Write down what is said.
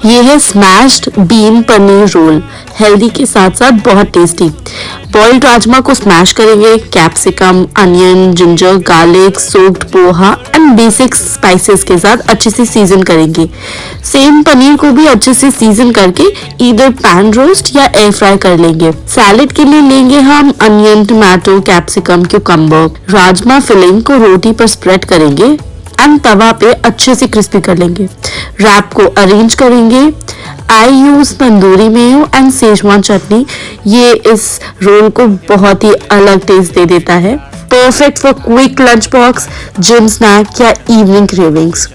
ये है smashed bean paneer roll, healthy के साथ साथ बहुत टेस्टी। बॉइल्ड राजमा को स्मैश करेंगे, capsicum, onion, ginger, garlic, soaked poha and basic spices के साथ अच्छे से सीजन करेंगे। सेम पनीर को भी अच्छे से सीजन करके इधर पैन रोस्ट या एयर फ्राई कर लेंगे। सैलेड के लिए लेंगे हम onion, tomato, capsicum, cucumber. Rajma filling को रोटी पर स्प्रेड करेंगे एंड तवा पे अच्छे से क्रिस्पी कर लेंगे। रैप को अरेंज करेंगे। I use tandoori mayo and schezwan chutney. ये इस रोल को बहुत ही अलग टेस्ट दे देता है। Perfect for quick lunch box, gym snack या इवनिंग क्रेविंग्स।